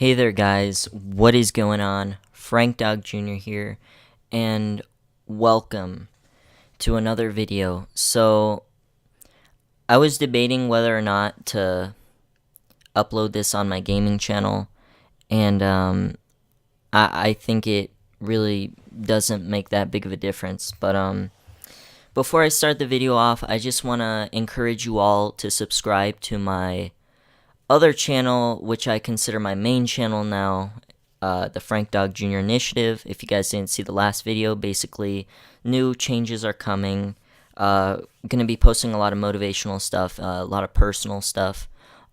Hey there guys, what is going on? Frank Dog Jr. here, and welcome to another video. So, I was debating whether or not to upload this on my gaming channel, and I think it really doesn't make that big of a difference. But before I start the video off, I just want to encourage you all to subscribe to my other channel, which I consider my main channel now, the Frank Dog Jr. Initiative. If you guys didn't see the last video, basically new changes are coming. Gonna be posting a lot of motivational stuff, a lot of personal stuff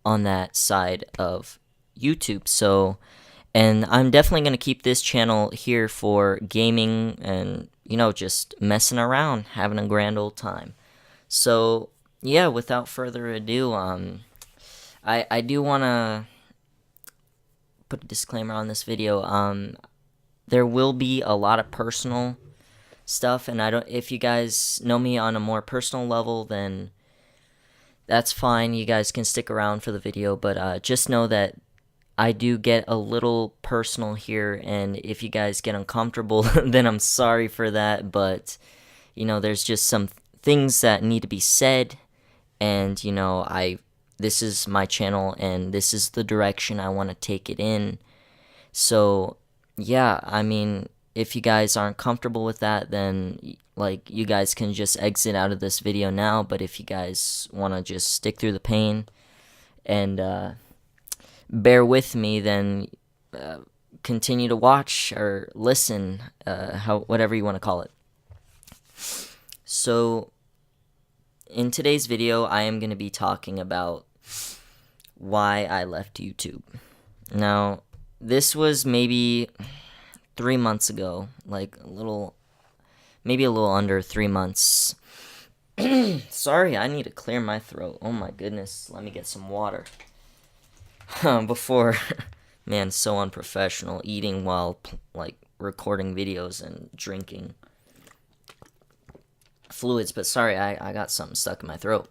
on that side of YouTube. So, and I'm definitely gonna keep this channel here for gaming and just messing around, having a grand old time. So yeah, without further ado, I do want to put a disclaimer on this video. There will be a lot of personal stuff, and if you guys know me on a more personal level, then that's fine. You guys can stick around for the video, but just know that I do get a little personal here, and if you guys get uncomfortable, then I'm sorry for that, but there's just some things that need to be said, and this is my channel, and this is the direction I want to take it in. So, yeah, I mean, if you guys aren't comfortable with that, then, you guys can just exit out of this video now. But if you guys want to just stick through the pain and bear with me, then continue to watch or listen, whatever you want to call it. So, in today's video, I am going to be talking about why I left YouTube. Now, this was maybe 3 months ago, maybe a little under 3 months. Sorry, I need to clear my throat. Oh my goodness, let me get some water. Before, man, so unprofessional, eating while, recording videos and drinking fluids, but sorry, I got something stuck in my throat.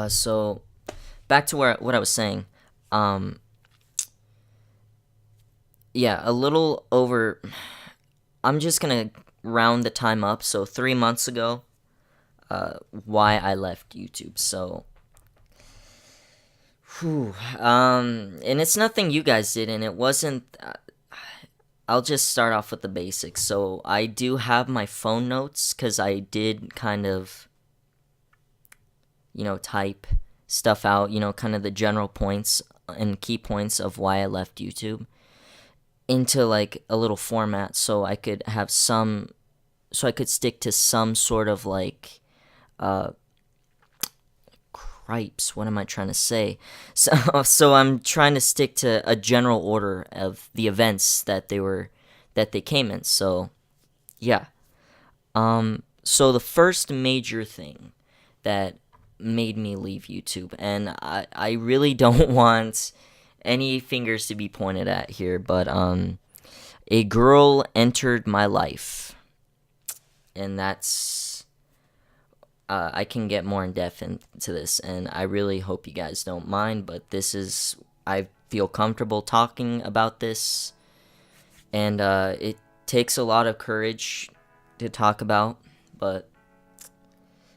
So back to what I was saying. Yeah, a little over. I'm just gonna round the time up. So 3 months ago, why I left YouTube. So, and it's nothing you guys did, and it wasn't. I'll just start off with the basics. So I do have my phone notes because I did kind of, type stuff out, kind of the general points and key points of why I left YouTube into a little format so I could have so I could stick to some sort of cripes, what am I trying to say? So I'm trying to stick to a general order of the events that they came in. So yeah. So the first major thing that made me leave YouTube, and I really don't want any fingers to be pointed at here, but a girl entered my life, and that's I can get more in depth into this, and I really hope you guys don't mind, but I feel comfortable talking about this, and it takes a lot of courage to talk about, but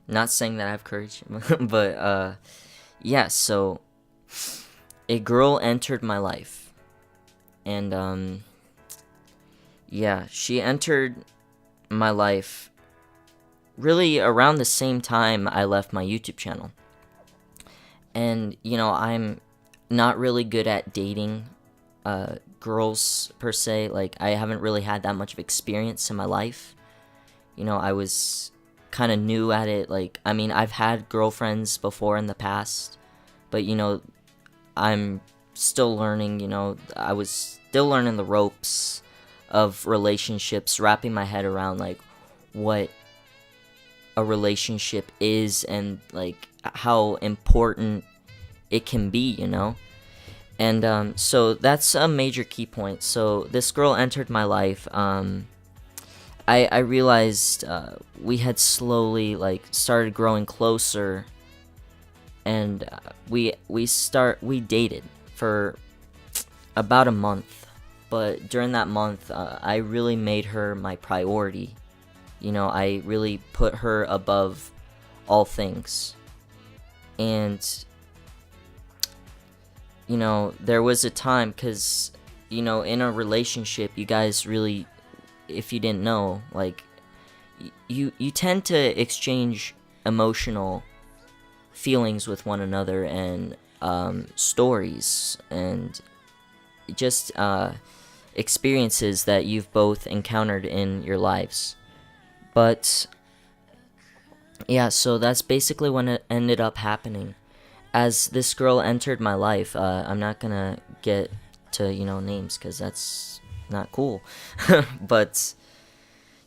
not saying that I have courage, but yeah, so a girl entered my life, and yeah, she entered my life really around the same time I left my YouTube channel. And I'm not really good at dating girls per se. I haven't really had that much of experience in my life. I was kind of new at it. I mean, I've had girlfriends before in the past, but I'm still learning. I was still learning the ropes of relationships, wrapping my head around what a relationship is and how important it can be, and so that's a major key point. So this girl entered my life. I realized we had slowly started growing closer, and we dated for about a month. But during that month, I really made her my priority. You know, I really put her above all things. And, you know, there was a time, because, you know, in a relationship, you guys really, if you didn't know, like, you tend to exchange emotional feelings with one another, and stories, and just experiences that you've both encountered in your lives. But yeah, so that's basically when it ended up happening. As this girl entered my life, I'm not gonna get to, you know, names, because that's not cool. But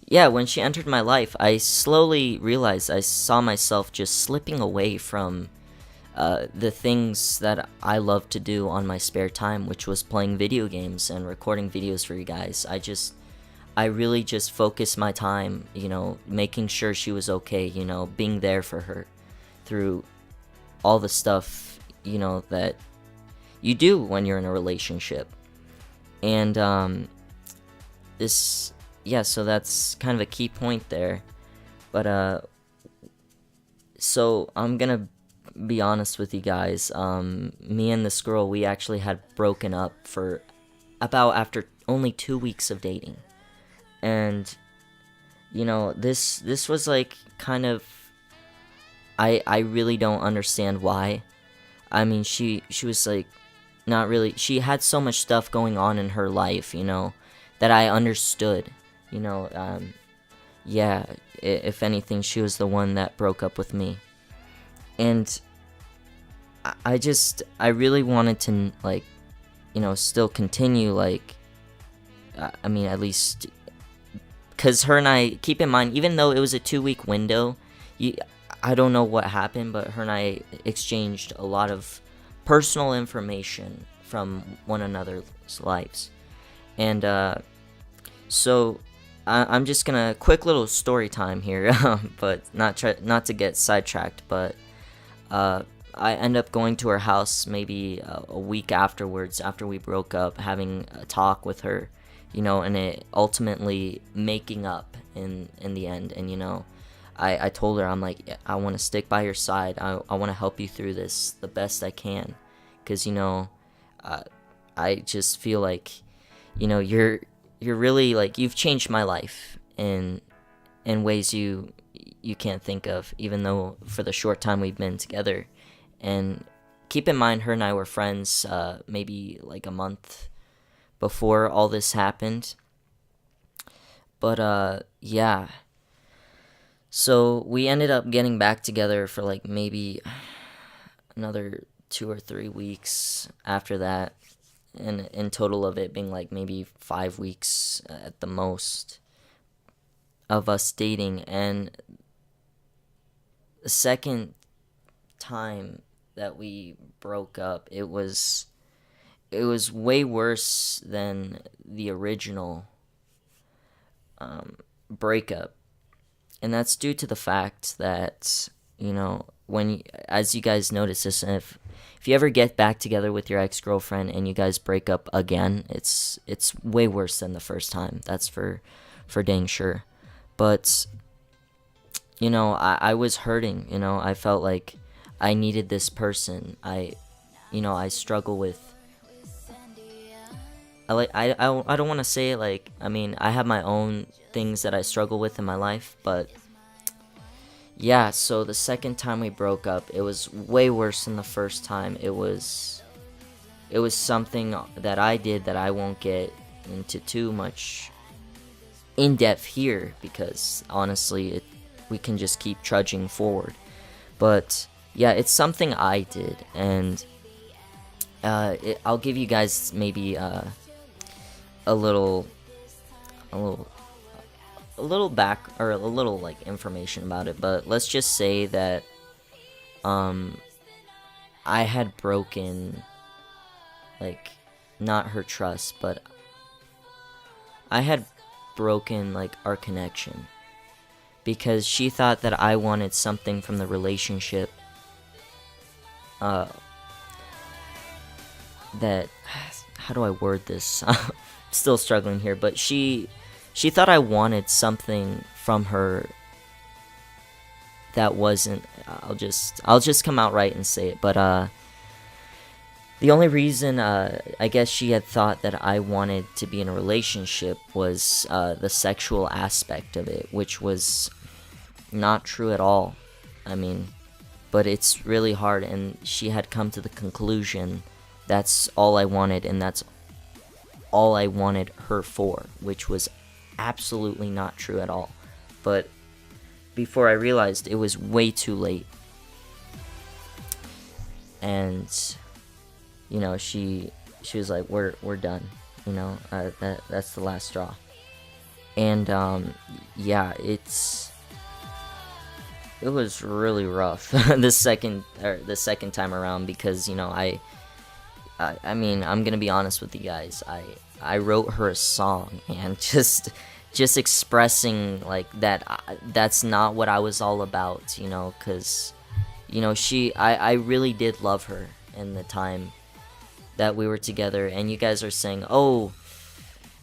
yeah, when she entered my life, I slowly realized I saw myself just slipping away from the things that I love to do on my spare time, which was playing video games and recording videos for you guys. I really just focused my time, you know, making sure she was okay, you know, being there for her through all the stuff, you know, that you do when you're in a relationship. And yeah, so that's kind of a key point there. But so I'm gonna be honest with you guys. Me and this girl, we actually had broken up for about after only 2 weeks of dating. And, you know, this was like kind of, I really don't understand why. I mean, she was like, not really, she had so much stuff going on in her life, you know, that I understood, you know. Yeah, if anything, she was the one that broke up with me. And I really wanted to, like, you know, still continue, like, I mean, at least, because her and I, keep in mind, even though it was a 2-week window, I don't know what happened, but her and I exchanged a lot of personal information from one another's lives. And so I'm just gonna, quick little story time here, but not to get sidetracked. But I end up going to her house maybe a week afterwards, after we broke up, having a talk with her, you know, and it ultimately making up in the end. And, you know, I told her, I'm like, I want to stick by your side. I want to help you through this the best I can, because, you know, I just feel like, you know, you're really, like, you've changed my life in ways you can't think of, even though for the short time we've been together. And keep in mind, her and I were friends maybe like a month before all this happened. But yeah, so we ended up getting back together for like maybe another 2 or 3 weeks after that, and in total of it being like maybe 5 weeks at the most of us dating. And the second time that we broke up, it was way worse than the original breakup. And that's due to the fact that, you know, as you guys notice this, if you ever get back together with your ex-girlfriend and you guys break up again, it's way worse than the first time. That's for dang sure. But, you know, I was hurting, you know. I felt like I needed this person. I struggle with, I don't want to say it, like, I mean, I have my own things that I struggle with in my life, but yeah, so the second time we broke up, it was way worse than the first time. It was something that I did that I won't get into too much in depth here, because honestly, we can just keep trudging forward. But yeah, it's something I did, and I'll give you guys maybe a little back, or a little like information about it. But let's just say that I had broken, like, not her trust, but I had broken, like, our connection, because she thought that I wanted something from the relationship that, how do I word this? I'm still struggling here, but she thought I wanted something from her that wasn't. I'll just come out right and say it, but the only reason I guess she had thought that I wanted to be in a relationship was the sexual aspect of it, which was not true at all. I mean, but it's really hard, and she had come to the conclusion that's all I wanted, and that's all I wanted her for, which was absolutely not true at all. But before I realized, it was way too late. And you know, she was like, we're done, you know, that's the last straw. And yeah, it was really rough the second time around, because, you know, I mean, I'm gonna be honest with you guys, I wrote her a song, and just expressing like that that's not what I was all about, you know, because, you know, I really did love her in the time that we were together. And you guys are saying, oh,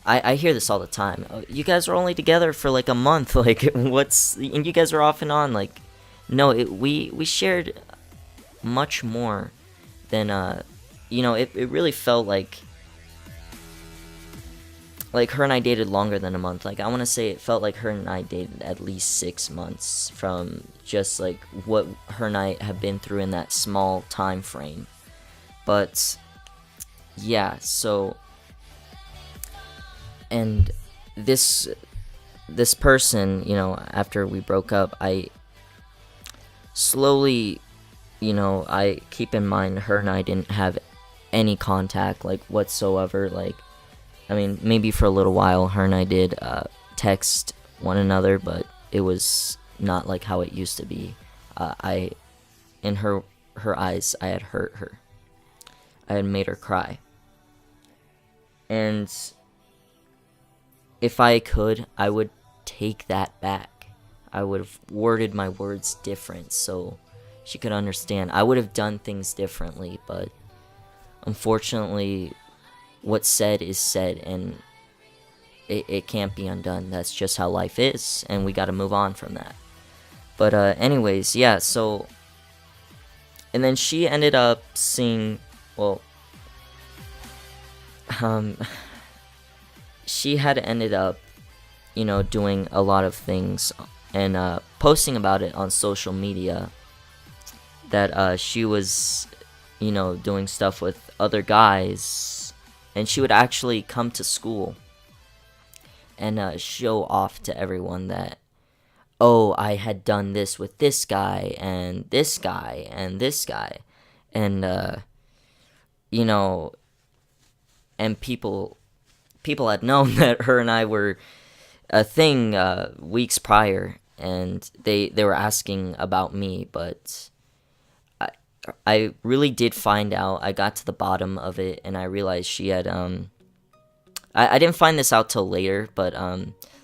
I hear this all the time, oh, you guys are only together for like a month, like what's, and you guys are off and on. Like, no, we shared much more than you know, it really felt like her and I dated longer than a month. Like, I want to say it felt like her and I dated at least 6 months, from just like what her and I have been through in that small time frame. But yeah, so, and this person, you know, after we broke up, I slowly, you know, I keep in mind her and I didn't have any contact, like, whatsoever. Like, I mean, maybe for a little while her and I did text one another, but it was not like how it used to be. In her eyes, I had hurt her. I had made her cry. And if I could, I would take that back. I would have worded my words different so she could understand. I would have done things differently, but unfortunately, what's said is said, and it can't be undone. That's just how life is, and we gotta move on from that. But anyways, yeah, so, and then she ended up seeing, well, she had ended up, you know, doing a lot of things and posting about it on social media, that she was, you know, doing stuff with other guys, and she would actually come to school and show off to everyone that, oh, I had done this with this guy and this guy and this guy, and you know, and people had known that her and I were a thing weeks prior, and they were asking about me, but I really did find out. I got to the bottom of it, and I realized she had I didn't find this out till later, but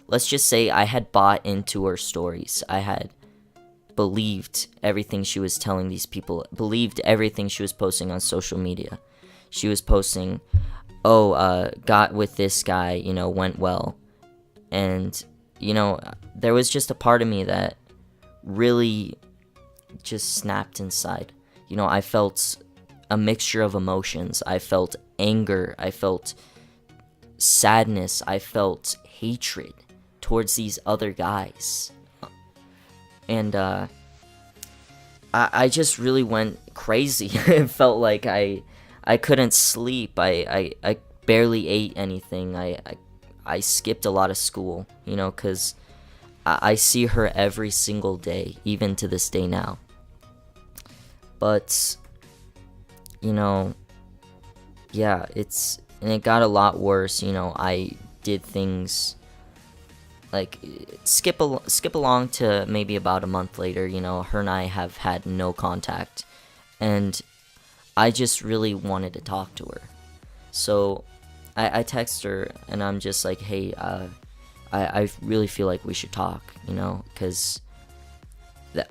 let's just say I had bought into her stories. I had believed everything she was telling these people, believed everything she was posting on social media. She was posting, oh, got with this guy, you know, went well. And, you know, there was just a part of me that really just snapped inside. You know, I felt a mixture of emotions. I felt anger. I felt sadness. I felt hatred towards these other guys. And I just really went crazy. It felt like I couldn't sleep. I barely ate anything. I skipped a lot of school, you know, because I see her every single day, even to this day now. But, you know, yeah, and it got a lot worse. You know, I did things like skip along to maybe about a month later. You know, her and I have had no contact, and I just really wanted to talk to her. So I text her, and I'm just like, hey, I really feel like we should talk, you know, because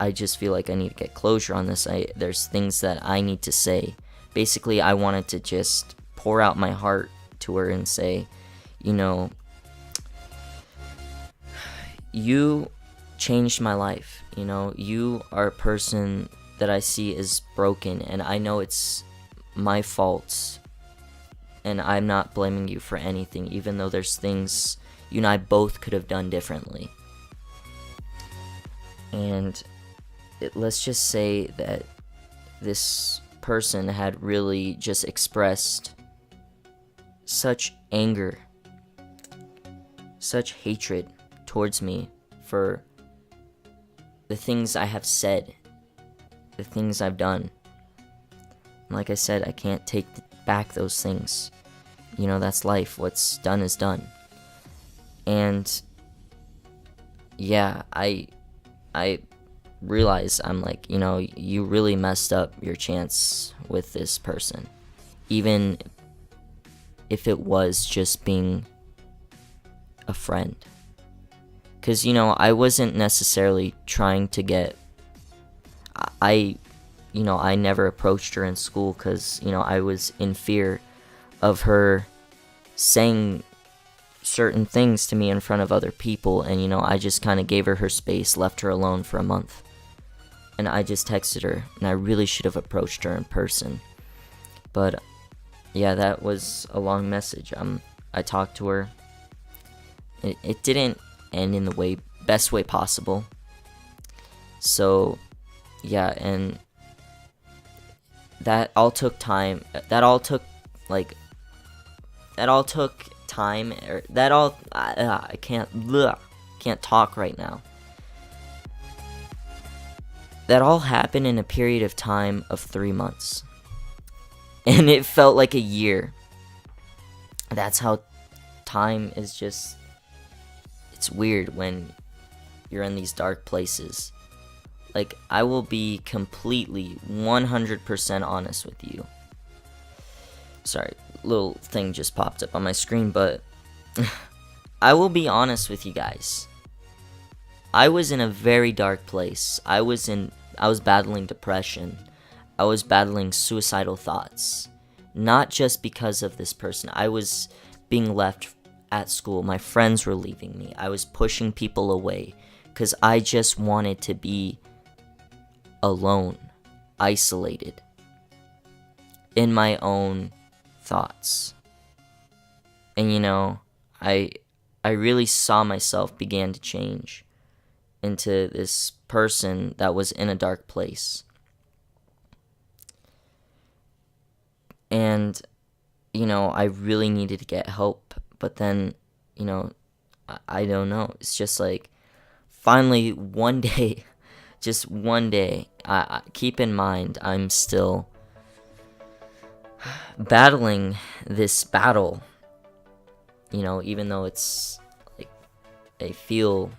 I just feel like I need to get closure on this. There's things that I need to say. Basically, I wanted to just pour out my heart to her and say, you know, you changed my life. You know, you are a person that I see as broken, and I know it's my fault, and I'm not blaming you for anything, even though there's things you and I both could have done differently. And let's just say that this person had really just expressed such anger, such hatred towards me for the things I have said, the things I've done. And like I said, I can't take back those things. You know, that's life. What's done is done. And yeah, I realize, I'm like, you know, you really messed up your chance with this person, even if it was just being a friend. Because, you know, I wasn't necessarily trying to get, I never approached her in school because, you know, I was in fear of her saying certain things to me in front of other people, and, you know, I just kind of gave her space, left her alone for a month. And I just texted her, and I really should have approached her in person. But yeah, that was a long message. I talked to her. It didn't end in the best way possible. So yeah, and that all took time. I can't talk right now. That all happened in a period of time of 3 months. And it felt like a year. That's how time is just... It's weird when you're in these dark places. Like, I will be completely 100% honest with you. Sorry, little thing just popped up on my screen, but... I will be honest with you guys. I was in a very dark place. I was battling depression. I was battling suicidal thoughts. Not just because of this person. I was being left at school. My friends were leaving me. I was pushing people away because I just wanted to be alone, isolated, in my own thoughts. And, you know, I really saw myself began to change into this person that was in a dark place. And, you know, I really needed to get help. But then, you know, I don't know. It's just like, finally, one day, just one day, I keep in mind, I'm still battling this battle. You know, even though it's, like, I feel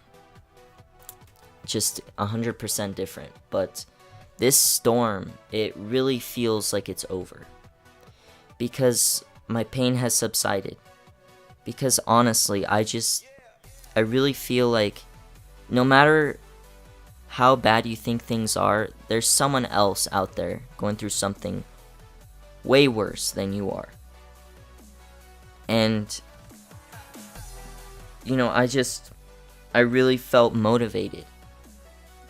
just 100% different. But this storm, it really feels like it's over. Because my pain has subsided. Because honestly, I really feel like no matter how bad you think things are, there's someone else out there going through something way worse than you are. And, you know, I really felt motivated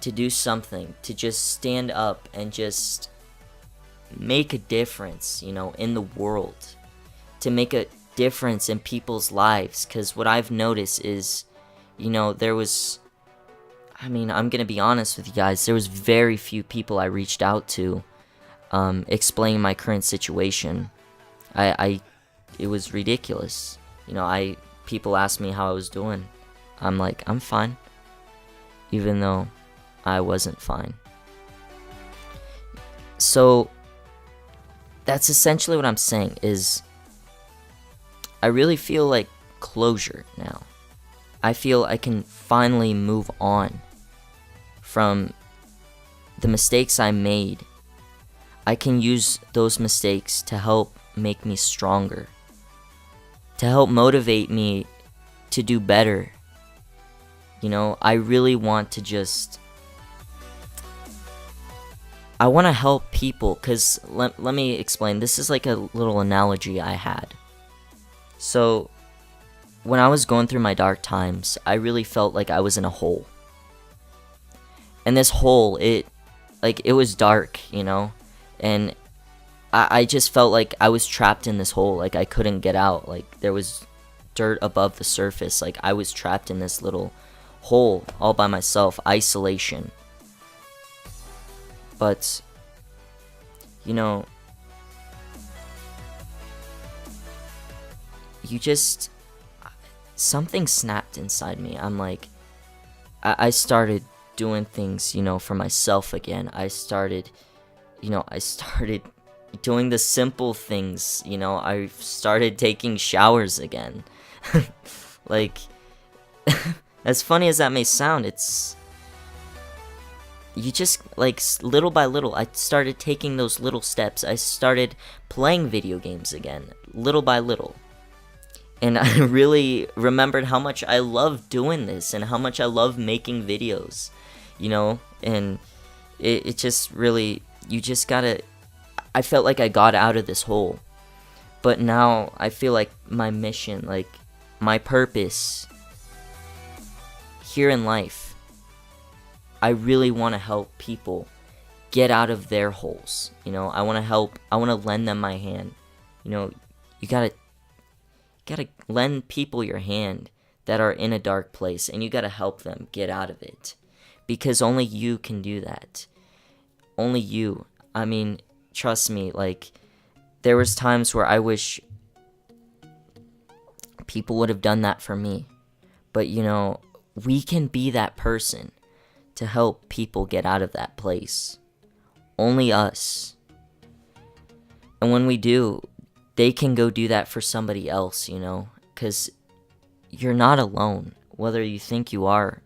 to do something, to just stand up and just make a difference, you know, in the world, to make a difference in people's lives. Because what I've noticed is, you know, I'm gonna be honest with you guys, there was very few people I reached out to explaining my current situation. It was ridiculous. You know, people asked me how I was doing. I'm like, I'm fine, even though I wasn't fine. So that's essentially what I'm saying, is I really feel like closure now. I feel I can finally move on from the mistakes I made. I can use those mistakes to help make me stronger, to help motivate me to do better. You know, I really want to I want to help people, because let me explain. This is like a little analogy I had. So, when I was going through my dark times, I really felt like I was in a hole. And this hole, it was dark, you know? And I just felt like I was trapped in this hole, like I couldn't get out. Like there was dirt above the surface, like I was trapped in this little hole all by myself, isolation. But, you know, something snapped inside me. I'm like, I started doing things, you know, for myself again. I started doing the simple things, you know. I started taking showers again. Like, as funny as that may sound, it's, you just, like, little by little, I started taking those little steps. I started playing video games again, little by little. And I really remembered how much I love doing this and how much I love making videos, you know? And it just really, you just gotta, I felt like I got out of this hole. But now I feel like my mission, like my purpose here in life, I really want to help people get out of their holes. You know, I want to lend them my hand. You know, you gotta lend people your hand that are in a dark place, and you gotta help them get out of it. Because only you can do that. Only you. I mean, trust me, like, there was times where I wish people would have done that for me. But, you know, we can be that person to help people get out of that place. Only us. And when we do, they can go do that for somebody else, you know? Because you're not alone. Whether you think you are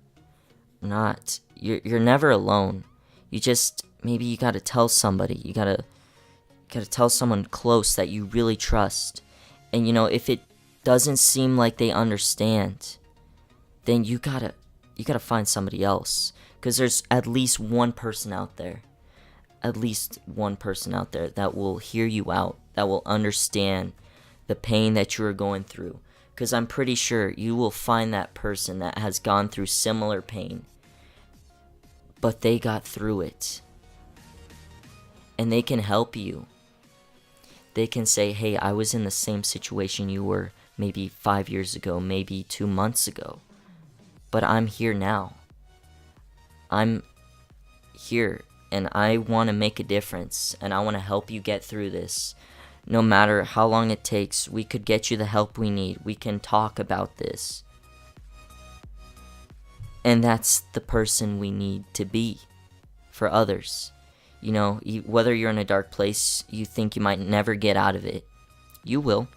or not, you're never alone. You just, maybe you gotta tell somebody. You gotta tell someone close that you really trust. And, you know, if it doesn't seem like they understand, then you gotta find somebody else. Because there's at least one person out there. At least one person out there that will hear you out, that will understand the pain that you are going through. Because I'm pretty sure you will find that person that has gone through similar pain, but they got through it. And they can help you. They can say, hey, I was in the same situation you were maybe 5 years ago, maybe 2 months ago, but I'm here now. I'm here. And I want to make a difference, and I want to help you get through this. No matter how long it takes, we could get you the help we need. We can talk about this. And that's the person we need to be for others. You know, whether you're in a dark place, you think you might never get out of it. You will.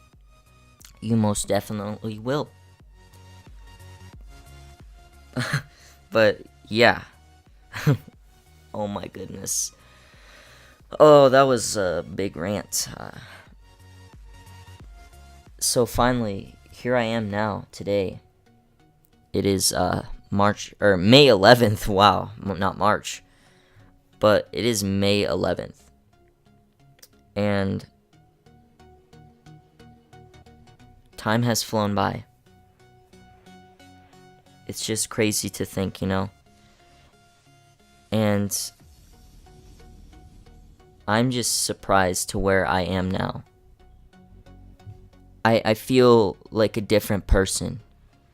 You most definitely will. But, yeah. Oh my goodness. Oh, that was a big rant. So finally, here I am now, today. It is May 11th. Wow, not March. But it is May 11th. And time has flown by. It's just crazy to think, you know? And I'm just surprised to where I am now. I feel like a different person,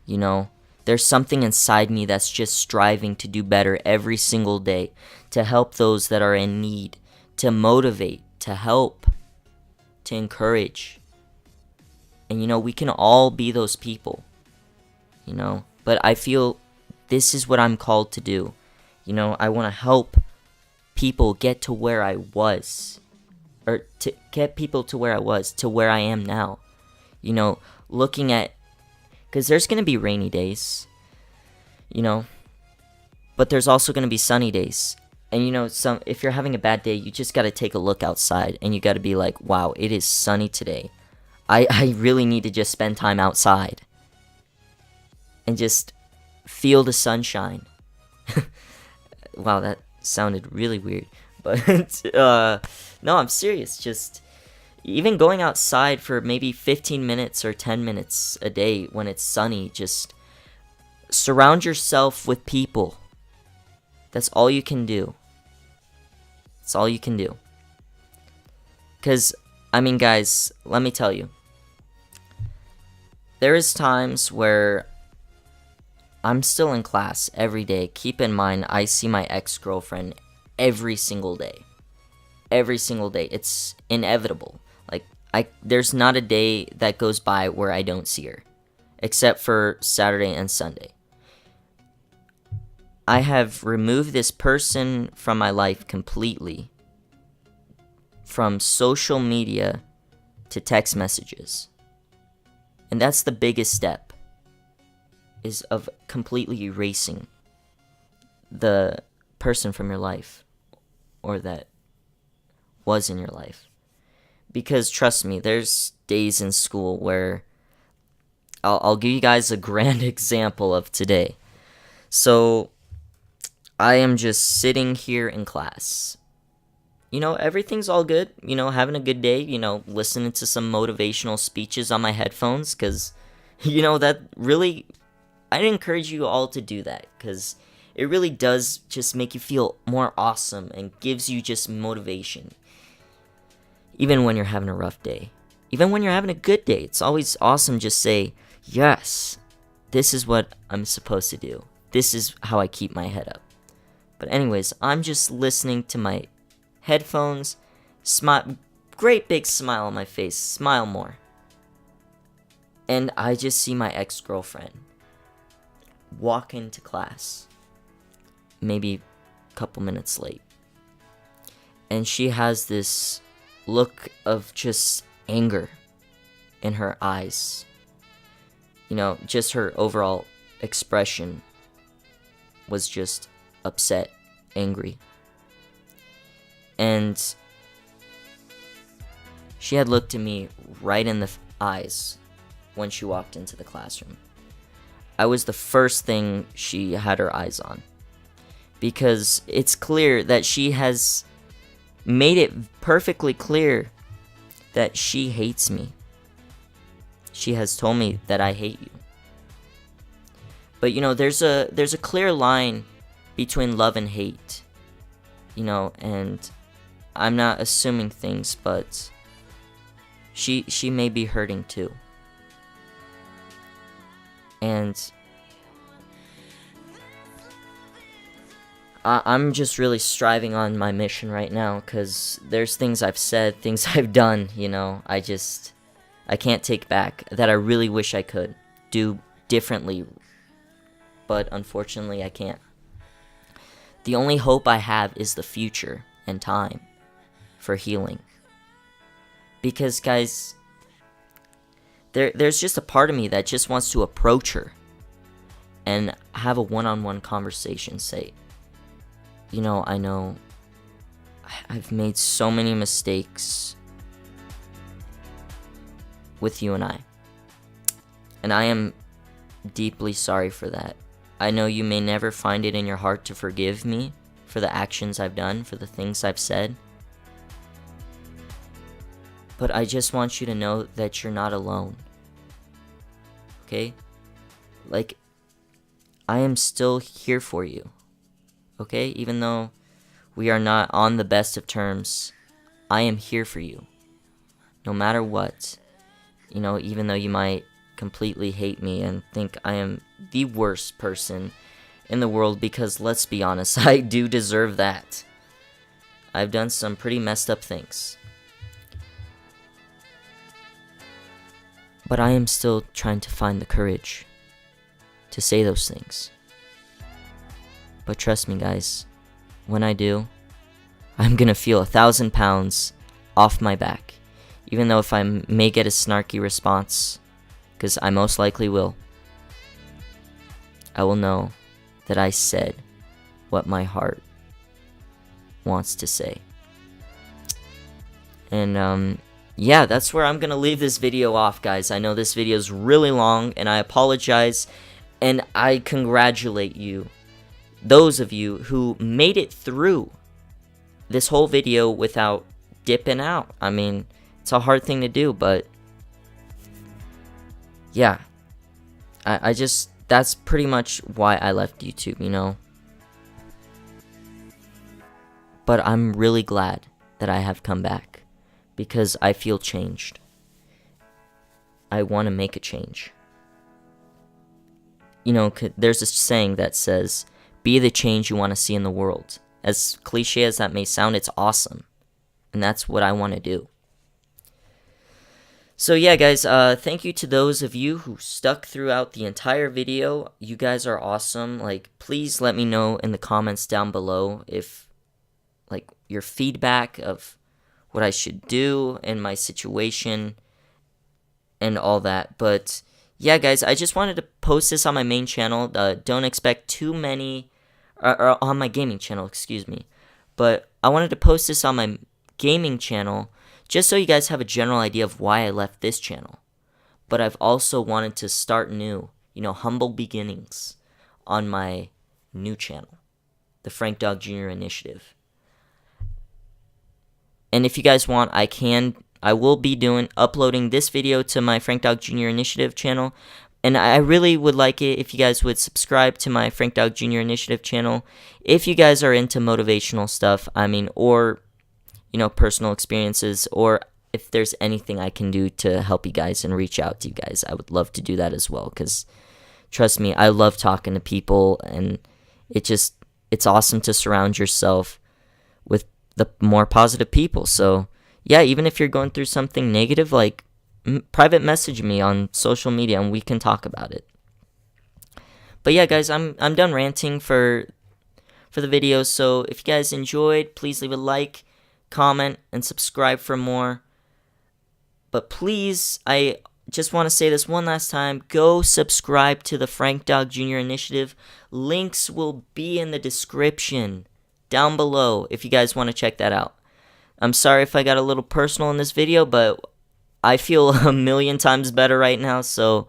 you know? There's something inside me that's just striving to do better every single day, to help those that are in need, to motivate, to help, to encourage. And, you know, we can all be those people, you know? But I feel this is what I'm called to do. You know, I want to help people get to where I was. Or to get people to where I was, to where I am now. You know, looking at... Because there's going to be rainy days. You know. But there's also going to be sunny days. And, you know, if you're having a bad day, you just got to take a look outside. And you got to be like, wow, it is sunny today. I really need to just spend time outside. And just feel the sunshine. Wow, that sounded really weird. But, no, I'm serious. Just, even going outside for maybe 15 minutes or 10 minutes a day when it's sunny. Just surround yourself with people. That's all you can do. That's all you can do. Because, I mean, guys, let me tell you. There is times where I'm still in class every day. Keep in mind, I see my ex-girlfriend every single day. Every single day. It's inevitable. Like, there's not a day that goes by where I don't see her. Except for Saturday and Sunday. I have removed this person from my life completely. From social media to text messages. And that's the biggest step. Is of completely erasing the person from your life. Or that was in your life. Because trust me, there's days in school where I'll give you guys a grand example of today. So I am just sitting here in class. You know, everything's all good. You know, having a good day. You know, listening to some motivational speeches on my headphones. Because, you know, that really, I'd encourage you all to do that. Because it really does just make you feel more awesome and gives you just motivation. Even when you're having a rough day. Even when you're having a good day. It's always awesome just say, yes, this is what I'm supposed to do. This is how I keep my head up. But anyways, I'm just listening to my headphones. Smile, great big smile on my face. Smile more. And I just see my ex-girlfriend walk into class. Maybe a couple minutes late. And she has this look of just anger in her eyes. You know, just her overall expression was just upset, angry. And she had looked at me right in the eyes when she walked into the classroom. I was the first thing she had her eyes on. Because it's clear that she has made it perfectly clear that she hates me. She has told me that I hate you. But you know, there's a clear line between love and hate. You know, and I'm not assuming things, but she may be hurting too. And I'm just really striving on my mission right now, because there's things I've said, things I've done, you know, I can't take back, that I really wish I could do differently, but unfortunately I can't. The only hope I have is the future and time for healing. Because, guys, there's just a part of me that just wants to approach her and have a one-on-one conversation, say, you know I've made so many mistakes with you and I am deeply sorry for that. I know you may never find it in your heart to forgive me for the actions I've done, for the things I've said, but I just want you to know that you're not alone. Okay? Like, I am still here for you. Okay? Even though we are not on the best of terms, I am here for you. No matter what. You know, even though you might completely hate me and think I am the worst person in the world, because let's be honest, I do deserve that. I've done some pretty messed up things. But I am still trying to find the courage to say those things. But trust me, guys, when I do, I'm gonna feel 1,000 pounds off my back. Even though if I may get a snarky response, because I most likely will, I will know that I said what my heart wants to say. And yeah, that's where I'm gonna leave this video off, guys. I know this video is really long, and I apologize, and I congratulate you, those of you who made it through this whole video without dipping out. I mean, It's a hard thing to do, but yeah, I just, that's pretty much why I left YouTube, you know. But I'm really glad that I have come back because I feel changed. I want to make a change. You know, there's a saying that says, be the change you want to see in the world. As cliche as that may sound, it's awesome. And that's what I want to do. So yeah, guys, thank you to those of you who stuck throughout the entire video. You guys are awesome. Like, please let me know in the comments down below if, like, your feedback of what I should do in my situation and all that. But yeah, guys, I just wanted to post this on my main channel. Don't expect too many, or on my gaming channel, excuse me. But I wanted to post this on my gaming channel just so you guys have a general idea of why I left this channel. But I've also wanted to start new, you know, humble beginnings on my new channel, the Frank Dog Jr. Initiative. And if you guys want, I will be uploading this video to my Frank Dog Jr. Initiative channel. And I really would like it if you guys would subscribe to my Frank Dog Jr. Initiative channel. If you guys are into motivational stuff, I mean, or, you know, personal experiences, or if there's anything I can do to help you guys and reach out to you guys, I would love to do that as well. Because trust me, I love talking to people, and it's awesome to surround yourself with the more positive people. So yeah, even if you're going through something negative, like, private message me on social media and we can talk about it. But yeah, guys, I'm done ranting for the video. So if you guys enjoyed, please leave a like, comment, and subscribe for more. But please, I just want to say this one last time, go subscribe to the Frank Dog Jr. Initiative. Links will be in the description down below if you guys want to check that out. I'm sorry if I got a little personal in this video, but I feel a million times better right now. So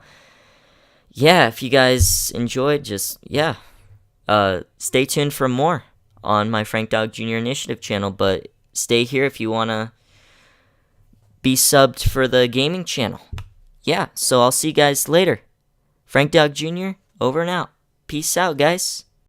yeah, if you guys enjoyed, just, yeah, stay tuned for more on my Frank Dog Jr. Initiative channel. But stay here if you want to be subbed for the gaming channel. Yeah, so I'll see you guys later. Frank Dog Jr., over and out. Peace out, guys.